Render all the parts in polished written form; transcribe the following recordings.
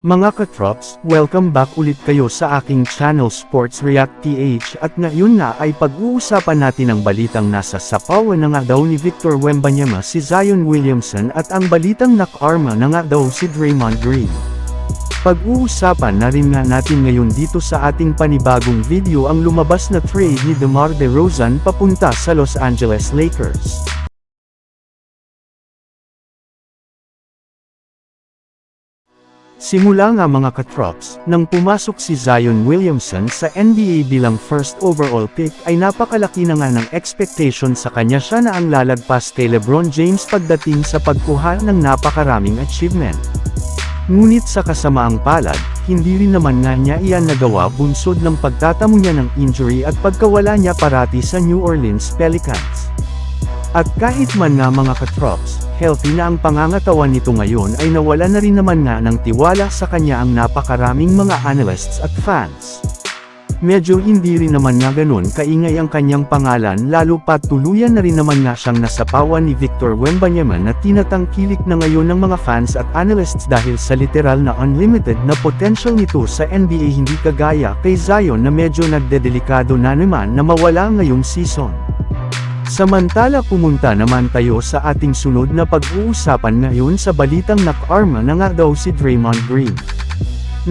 Mga katrops, welcome back ulit kayo sa aking channel Sports React PH at ngayon nga ay pag-uusapan natin ang balitang nasa sapawan na nga daw ni Victor Wembanyama si Zion Williamson at ang balitang nakarma na nga daw si Draymond Green. Pag-uusapan na rin nga natin ngayon dito sa ating panibagong video ang lumabas na trade ni DeMar DeRozan papunta sa Los Angeles Lakers. Simula nga mga katrops, nang pumasok si Zion Williamson sa NBA bilang first overall pick ay napakalaki na nga ng expectation sa kanya siya na ang lalagpas kay LeBron James pagdating sa pagkuha ng napakaraming achievement. Ngunit sa kasamaang palad, hindi rin naman nga niya iyan nagawa bunsod ng pagtatamo niya ng injury at pagkawala niya parati sa New Orleans Pelicans. At kahit man nga mga katrops, healthy na ang pangangatawan nito ngayon ay nawala na rin naman nga ng tiwala sa kanya ang napakaraming mga analysts at fans. Medyo hindi rin naman nga ganun kaingay ang kanyang pangalan lalo pat tuluyan na rin naman nga siyang nasapawan ni Victor Wembanyama na tinatangkilik na ngayon ng mga fans at analysts dahil sa literal na unlimited na potential nito sa NBA hindi kagaya kay Zion na medyo nagdedelikado na naman na mawala ngayong season. Samantala pumunta naman tayo sa ating sunod na pag-uusapan ngayon sa balitang nakarma na nga daw si Draymond Green.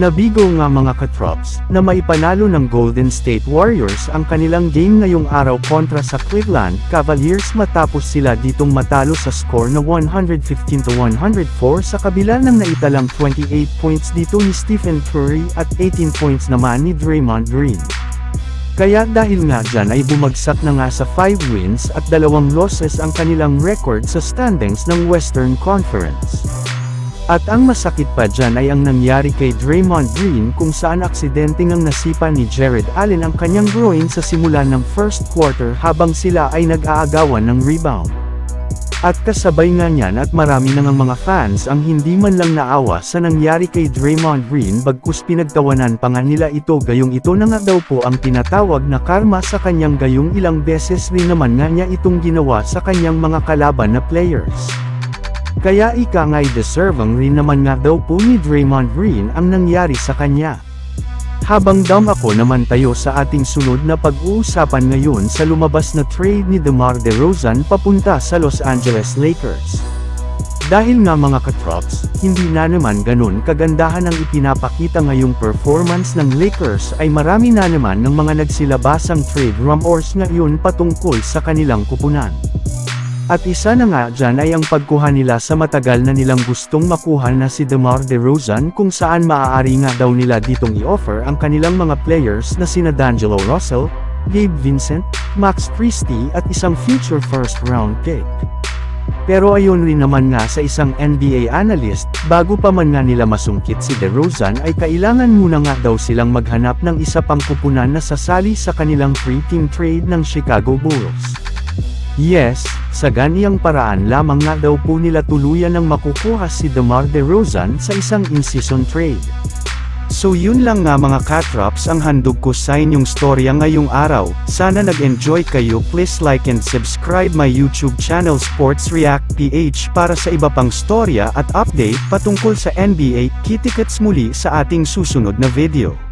Nabigo nga mga katrops, na maipanalo ng Golden State Warriors ang kanilang game ngayong araw kontra sa Cleveland Cavaliers matapos sila ditong matalo sa score na 115-104 sa kabila ng naitalang 28 points dito ni Stephen Curry at 18 points naman ni Draymond Green. Kaya dahil nga dyan ay bumagsak na nga sa 5 wins at 2 losses ang kanilang record sa standings ng Western Conference. At ang masakit pa dyan ay ang nangyari kay Draymond Green kung saan aksidenteng ang nasipa ni Jared Allen ang kanyang groin sa simula ng first quarter habang sila ay nag-aagawan ng rebound. At kasabay nga niyan at marami nang mga fans ang hindi man lang naawa sa nangyari kay Draymond Green bagkus pinagtawanan pa nga nila ito gayong ito na nga daw po ang tinatawag na karma sa kanyang gayong ilang beses rin naman nga niya itong ginawa sa kanyang mga kalaban na players. Kaya ika nga'y deserving rin naman nga daw po ni Draymond Green ang nangyari sa kanya. Habang ako naman tayo sa ating sunod na pag-uusapan ngayon sa lumabas na trade ni DeMar DeRozan papunta sa Los Angeles Lakers. Dahil nga mga katrops, hindi na naman ganun kagandahan ang ipinapakita ngayong performance ng Lakers ay marami na naman ng mga nagsilabasang trade rumors ngayon patungkol sa kanilang kupunan. At isa na nga dyan ay ang pagkuha nila sa matagal na nilang gustong makuha na si DeMar DeRozan kung saan maaari nga daw nila ditong i-offer ang kanilang mga players na sina D'Angelo Russell, Gabe Vincent, Max Christie at isang future first round pick. Pero ayon rin naman nga sa isang NBA analyst, bago pa man nga nila masungkit si DeRozan ay kailangan muna nga daw silang maghanap ng isa pang kupunan na sasali sa kanilang 3-team trade ng Chicago Bulls. Yes, sa ganiyang paraan lamang nga daw po nila tuluyan ng makukuha si DeMar DeRozan sa isang in-season trade. So yun lang nga mga katrops ang handog ko sa inyong storya ngayong araw. Sana nag-enjoy kayo. Please like and subscribe my YouTube channel Sports React PH para sa iba pang storya at update patungkol sa NBA. Kita-kits muli sa ating susunod na video.